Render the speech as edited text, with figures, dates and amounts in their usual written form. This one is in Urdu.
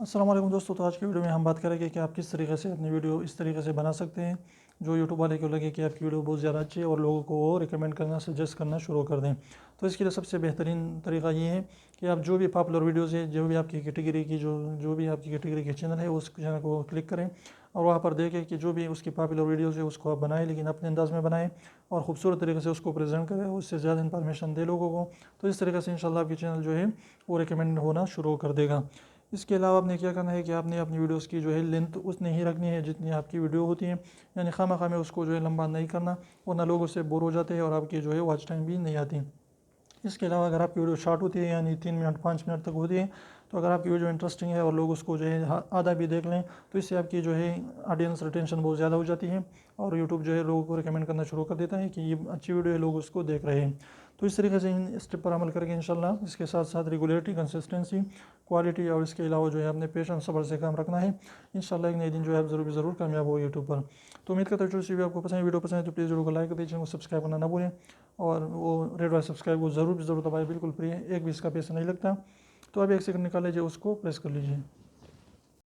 السلام علیکم دوستو، تو آج کی ویڈیو میں ہم بات کریں گے کہ آپ کس طریقے سے اپنی ویڈیو اس طریقے سے بنا سکتے ہیں جو یوٹیوب والے کو لگے کہ آپ کی ویڈیو بہت زیادہ اچھی ہے اور لوگوں کو وہ ریکمینڈ کرنا سجیسٹ کرنا شروع کر دیں۔ تو اس کے لیے سب سے بہترین طریقہ یہ ہے کہ آپ جو بھی پاپولر ویڈیوز ہے، جو بھی آپ کی کیٹیگری کی جو بھی آپ کی کیٹیگری کے چینل ہے، اس چینل کو کلک کریں اور وہاں پر دیکھیں کہ جو بھی اس کی پاپولر ویڈیوز ہے اس کو آپ بنائیں، لیکن اپنے انداز میں بنائیں اور خوبصورت طریقے سے اس کو پریزنٹ کریں، اس سے زیادہ انفارمیشن دے لوگوں کو۔ تو اس طریقے سے انشاءاللہ آپ کی چینل جو ہے وہ ریکمینڈ ہونا شروع کر دے گا۔ اس کے علاوہ آپ نے کیا کرنا ہے کہ آپ نے اپنی ویڈیوز کی جو ہے لینتھ اتنی ہی رکھنی ہے جتنی آپ کی ویڈیو ہوتی ہے، یعنی خواہ مخواہ میں اس کو جو ہے لمبا نہیں کرنا، ورنہ لوگ اس سے بور ہو جاتے ہیں اور آپ کی جو ہے واچ ٹائم بھی نہیں آتی۔ اس کے علاوہ اگر آپ کی ویڈیو شارٹ ہوتی ہے، یعنی 3 منٹ 5 منٹ تک ہوتی ہے، تو اگر آپ کی ویڈیو انٹرسٹنگ ہے اور لوگ اس کو جو ہے آدھا بھی دیکھ لیں تو اس سے آپ کی جو ہے آڈینس ریٹینشن بہت زیادہ ہو جاتی ہے اور یوٹیوب جو ہے لوگوں کو ریکمینڈ کرنا شروع کر دیتا ہے کہ یہ اچھی ویڈیو ہے، لوگ اس کو دیکھ رہے ہیں۔ تو اس طریقے سے ان اسٹیپ پر عمل کر کے انشاءاللہ اس کے ساتھ ساتھ ریگولیرٹی، کنسسٹنسی، کوالٹی اور اس کے علاوہ جو ہے اپنے پیشنس صبر سے کام رکھنا ہے، انشاءاللہ ایک نئے دن جو ہے آپ ضرور کامیاب ہو یوٹیوب پر۔ تو امید کرتا ہوں جو ویڈیو آپ کو پسند ہے تو پلیز ویڈیو کو لائک کر دیجیے، چینل کو سبسکرائب کرنا نہ بھولیں اور وہ ریڈ والا سبسکرائب کو ضرور دبائیں، بالکل فری ہے، ایک بھی اس کا پیسہ نہیں لگتا۔ تو اب 1 سیکنڈ نکال لیجیے، اس کو پریس کر لیجیے۔